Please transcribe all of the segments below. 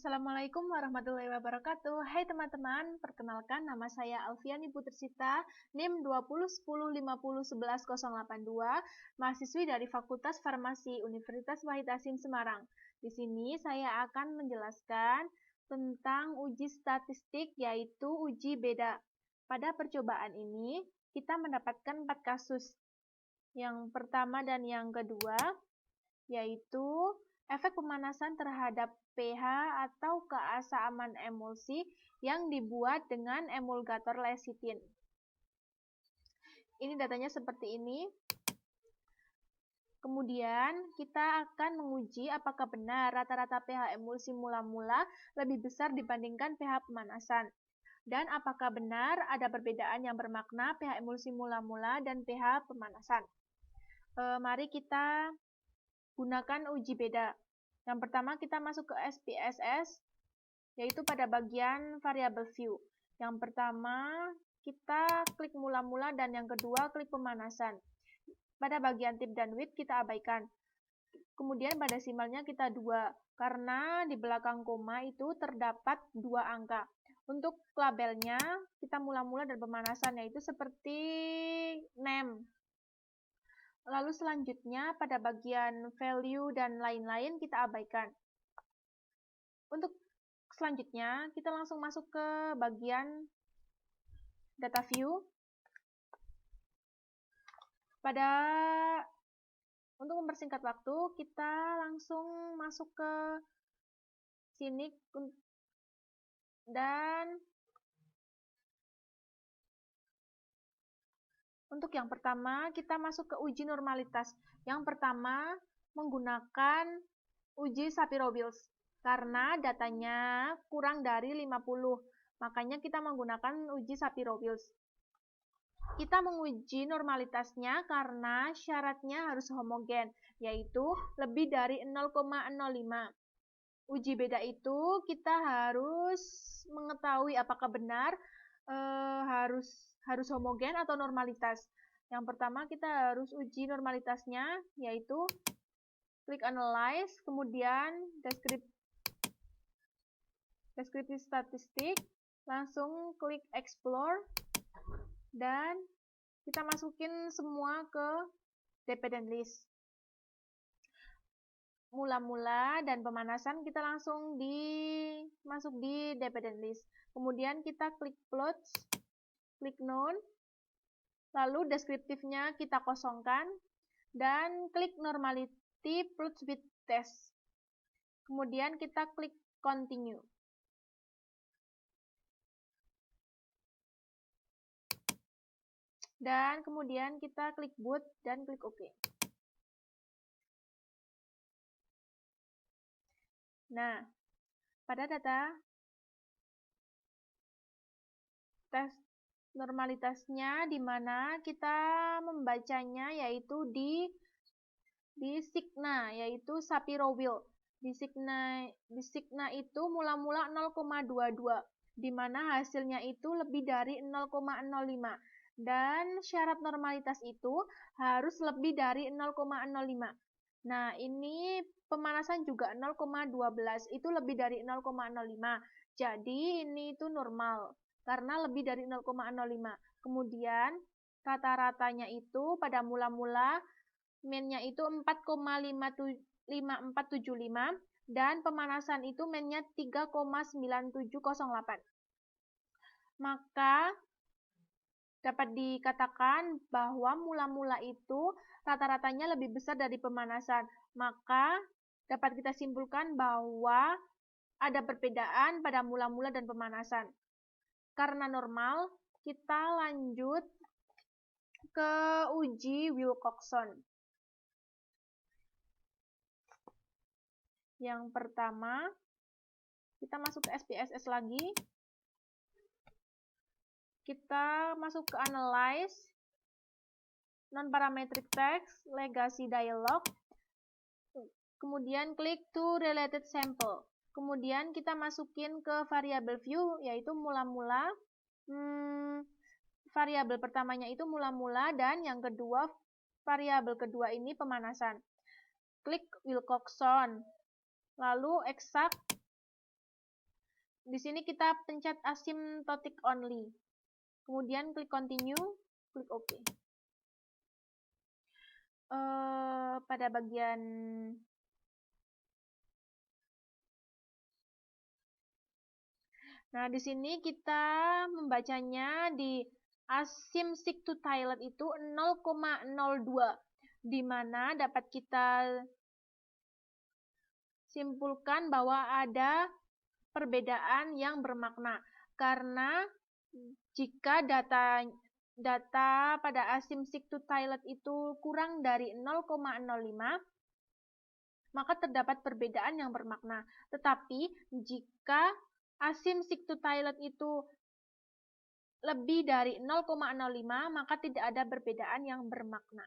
Assalamualaikum warahmatullahi wabarakatuh. Hai teman-teman, perkenalkan nama saya Alfiani Putrisita, NIM 2010501182, mahasiswi dari Fakultas Farmasi Universitas Wahid Hasim Semarang. Di sini saya akan menjelaskan tentang uji statistik, yaitu uji beda. Pada percobaan ini, kita mendapatkan 4 kasus. Yang pertama dan yang kedua, yaitu efek pemanasan terhadap pH atau keasaman emulsi yang dibuat dengan emulgator lecitin. Ini datanya seperti ini. Kemudian kita akan menguji apakah benar rata-rata pH emulsi mula-mula lebih besar dibandingkan pH pemanasan. Dan apakah benar ada perbedaan yang bermakna pH emulsi mula-mula dan pH pemanasan. Mari kita gunakan uji beda. Yang pertama kita masuk ke SPSS, yaitu pada bagian variable view. Yang pertama kita klik mula-mula dan yang kedua klik pemanasan. Pada bagian tip dan width kita abaikan. Kemudian pada desimalnya kita 2, karena di belakang koma itu terdapat 2 angka. Untuk labelnya kita mula-mula dan pemanasan, yaitu seperti name. Lalu selanjutnya pada bagian value dan lain-lain kita abaikan. Untuk selanjutnya kita langsung masuk ke bagian data view. Untuk mempersingkat waktu kita langsung masuk ke sini dan untuk yang pertama, kita masuk ke uji normalitas. Yang pertama, menggunakan uji Shapiro-Wills. Karena datanya kurang dari 50. Makanya kita menggunakan uji Shapiro-Wills. Kita menguji normalitasnya karena syaratnya harus homogen, yaitu lebih dari 0,05. Uji beda itu kita harus mengetahui apakah benar harus homogen atau normalitas. Yang pertama kita harus uji normalitasnya, yaitu klik analyze, kemudian deskripsi statistik, langsung klik explore, dan kita masukin semua ke dependent list. Mula-mula dan pemanasan kita langsung masuk di dependent list. Kemudian kita klik plots, klik none, lalu deskriptifnya kita kosongkan, dan klik normality plots with test. Kemudian kita klik continue. Dan kemudian kita klik boot dan klik OK. Nah, pada data tes normalitasnya di mana kita membacanya yaitu di sigma, yaitu Shapiro-Wills. Di sigma itu mula-mula 0,22, di mana hasilnya itu lebih dari 0,05. Dan syarat normalitas itu harus lebih dari 0,05. Nah, ini pemanasan juga 0,12, itu lebih dari 0,05. Jadi, ini itu normal, karena lebih dari 0,05. Kemudian, rata-ratanya itu pada mula-mula, mean-nya itu 4,5475, dan pemanasan itu mean-nya 3,9708. Maka, dapat dikatakan bahwa mula-mula itu rata-ratanya lebih besar dari pemanasan. Maka dapat kita simpulkan bahwa ada perbedaan pada mula-mula dan pemanasan. Karena normal, kita lanjut ke uji Wilcoxon. Yang pertama, kita masuk ke SPSS lagi. Kita masuk ke Analyze, Non-Parametric Text, Legacy Dialog, kemudian klik to Related Sample. Kemudian kita masukin ke Variable View, yaitu mula-mula. Variabel pertamanya itu mula-mula, dan yang kedua, variabel kedua ini pemanasan. Klik Wilcoxon, lalu exact, Di sini kita pencet asymptotic only. Kemudian klik continue, klik OK. Pada bagian Nah, di sini kita membacanya di asymptotic to toilet itu 0,02, di mana dapat kita simpulkan bahwa ada perbedaan yang bermakna. Karena jika data pada asymptotic to toilet itu kurang dari 0,05, maka terdapat perbedaan yang bermakna. Tetapi jika asymptotic to toilet itu lebih dari 0,05, maka tidak ada perbedaan yang bermakna.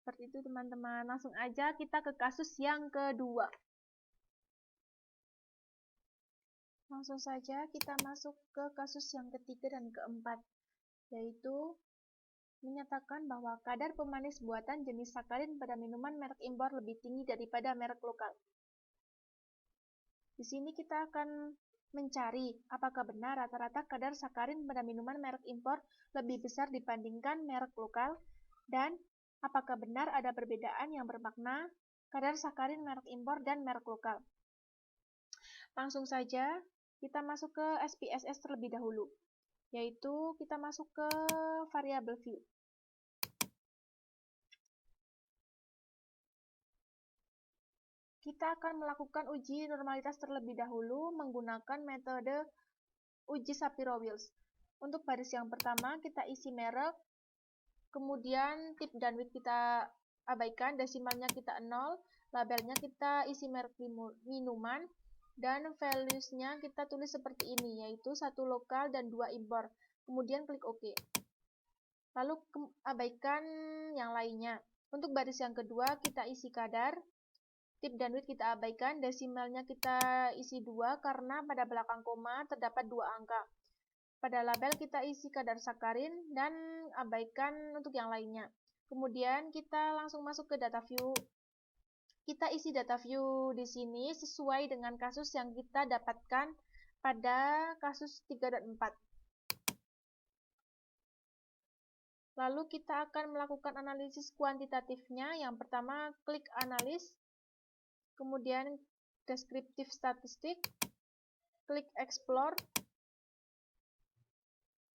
Seperti itu teman-teman. Langsung aja kita ke kasus yang kedua. Langsung saja kita masuk ke kasus yang ketiga dan keempat, yaitu menyatakan bahwa kadar pemanis buatan jenis sakarin pada minuman merek impor lebih tinggi daripada merek lokal. Di sini kita akan mencari apakah benar rata-rata kadar sakarin pada minuman merek impor lebih besar dibandingkan merek lokal, dan apakah benar ada perbedaan yang bermakna kadar sakarin merek impor dan merek lokal. Langsung saja kita masuk ke SPSS terlebih dahulu, yaitu kita masuk ke variable view. Kita akan melakukan uji normalitas terlebih dahulu menggunakan metode uji Shapiro-Wills. Untuk baris yang pertama kita isi merek, kemudian tip dan weight kita abaikan, desimalnya kita 0, labelnya kita isi merek minuman, dan values-nya kita tulis seperti ini, yaitu 1 lokal dan 2 impor. Kemudian klik OK. Lalu abaikan yang lainnya. Untuk baris yang kedua kita isi kadar, tip dan weight kita abaikan, desimalnya kita isi 2 karena pada belakang koma terdapat 2 angka. Pada label kita isi kadar sakarin dan abaikan untuk yang lainnya. Kemudian kita langsung masuk ke data view. Kita isi data view di sini sesuai dengan kasus yang kita dapatkan pada kasus 3 dan 4. Lalu kita akan melakukan analisis kuantitatifnya. Yang pertama, klik analis, kemudian deskriptif statistik, klik explore,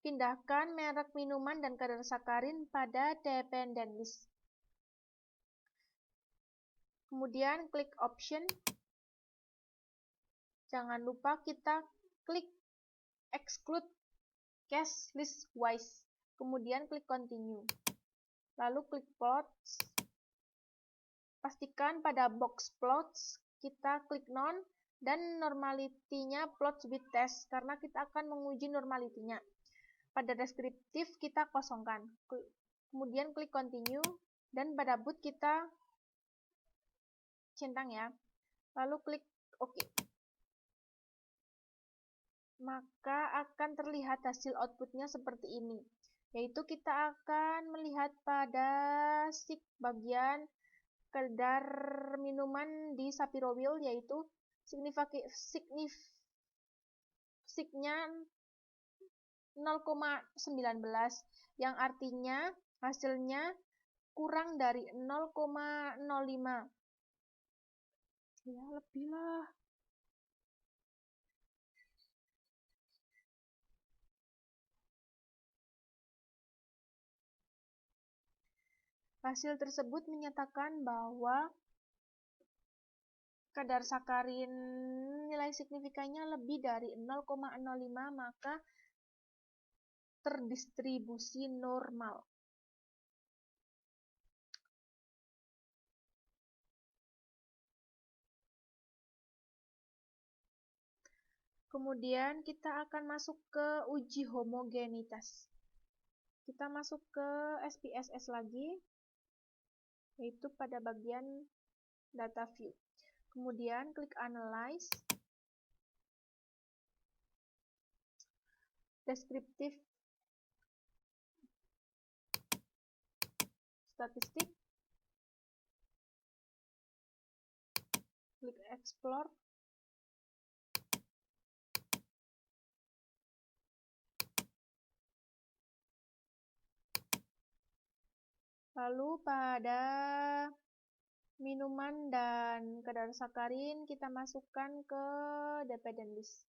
pindahkan merek minuman dan kadar sakarin pada dependent list. Kemudian klik option. Jangan lupa kita klik exclude cache list wise. Kemudian klik continue. Lalu klik plots. Pastikan pada box plots kita klik none dan normality-nya plots with test karena kita akan menguji normality-nya. Pada deskriptif kita kosongkan. Kemudian klik continue dan pada boot kita centang ya. Lalu klik OK. Maka akan terlihat hasil outputnya seperti ini. Yaitu kita akan melihat pada SIG bagian kadar minuman di Shapiro-Wills, yaitu SIG-nya 0,19, yang artinya hasilnya kurang dari 0,05. Ya, lebih lah. Hasil tersebut menyatakan bahwa kadar sakarin nilai signifikannya lebih dari 0,05, maka terdistribusi normal. Kemudian kita akan masuk ke uji homogenitas. Kita masuk ke SPSS lagi, yaitu pada bagian data view. Kemudian klik analyze, deskriptif statistik, klik explore. Lalu pada minuman dan kadar sakarin kita masukkan ke dependent list.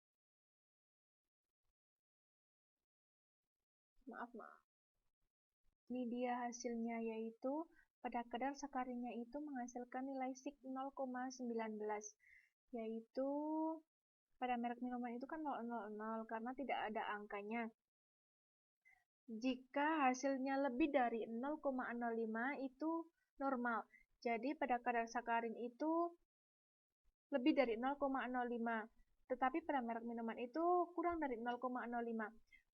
Maaf. Ini dia hasilnya, yaitu pada kadar sakarinnya itu menghasilkan nilai sig 0,19, yaitu pada merek minuman itu kan 000 karena tidak ada angkanya. Jika hasilnya lebih dari 0,05 itu normal. Jadi pada kadar sakarin itu lebih dari 0,05. Tetapi pada merek minuman itu kurang dari 0,05.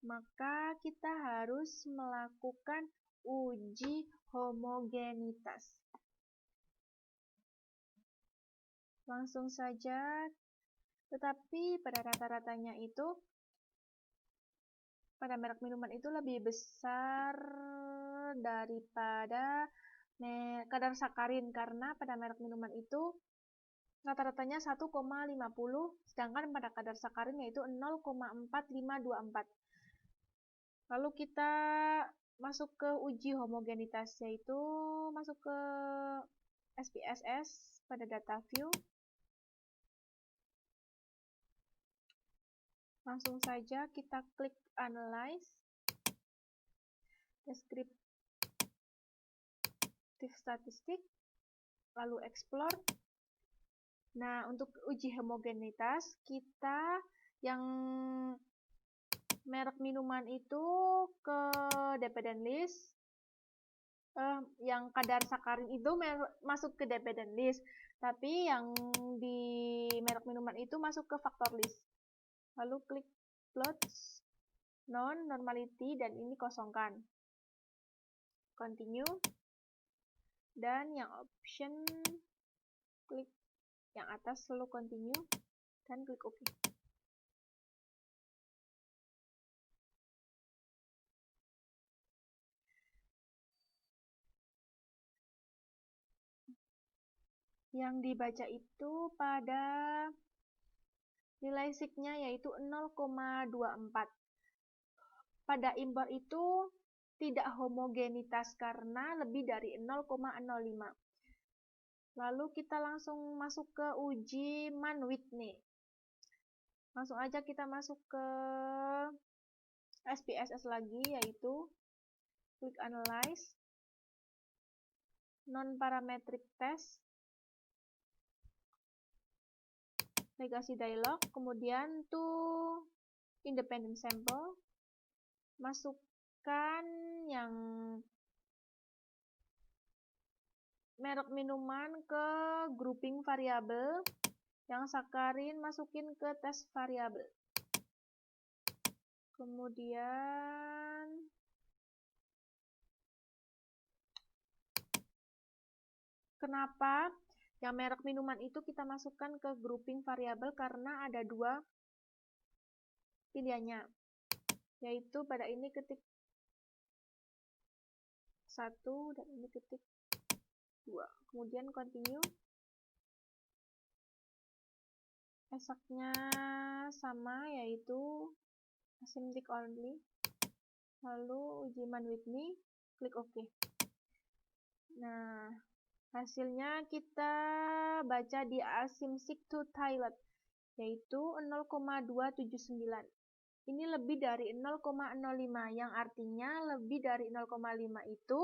Maka kita harus melakukan uji homogenitas. Langsung saja, tetapi pada rata-ratanya itu pada merek minuman itu lebih besar daripada kadar sakarin, karena pada merek minuman itu rata-ratanya 1,50, sedangkan pada kadar sakarin yaitu 0,4524. Lalu kita masuk ke uji homogenitas, yaitu masuk ke SPSS pada data view. Langsung saja kita klik analyze, descriptive statistik, lalu explore. Nah, untuk uji homogenitas, kita yang merek minuman itu ke dependent list, yang kadar sakarin itu masuk ke dependent list, tapi yang di merek minuman itu masuk ke factor list. Lalu klik plots, non-normality, dan ini kosongkan. Continue. Dan yang option, klik yang atas lalu continue, dan klik OK. Yang dibaca itu pada nilai sig-nya yaitu 0,24. Pada impor itu tidak homogenitas karena lebih dari 0,05. Lalu kita langsung masuk ke uji Mann-Whitney. Langsung aja kita masuk ke SPSS lagi, yaitu klik analyze, non-parametric test, legacy dialog, kemudian to independent sample, masukkan yang merek minuman ke grouping variabel, yang sakarin masukin ke test variabel. Kemudian kenapa yang merek minuman itu kita masukkan ke grouping variabel? Karena ada dua pilihannya, yaitu pada ini ketik 1 dan ini ketik 2. Kemudian continue. Esaknya sama, yaitu asymptotic only. Lalu uji Mann-Whitney, klik OK. Nah, hasilnya kita baca di asymptotic to Thailand, yaitu 0,279. Ini lebih dari 0,05, yang artinya lebih dari 0,5 itu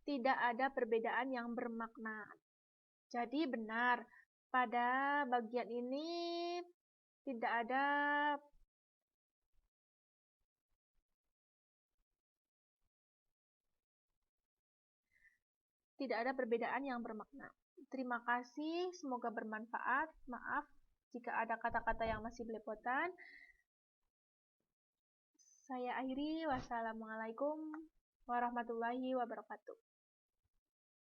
tidak ada perbedaan yang bermakna. Jadi benar, pada bagian ini tidak ada perbedaan yang bermakna. Terima kasih, semoga bermanfaat. Maaf jika ada kata-kata yang masih belepotan. Saya akhiri, wassalamualaikum warahmatullahi wabarakatuh.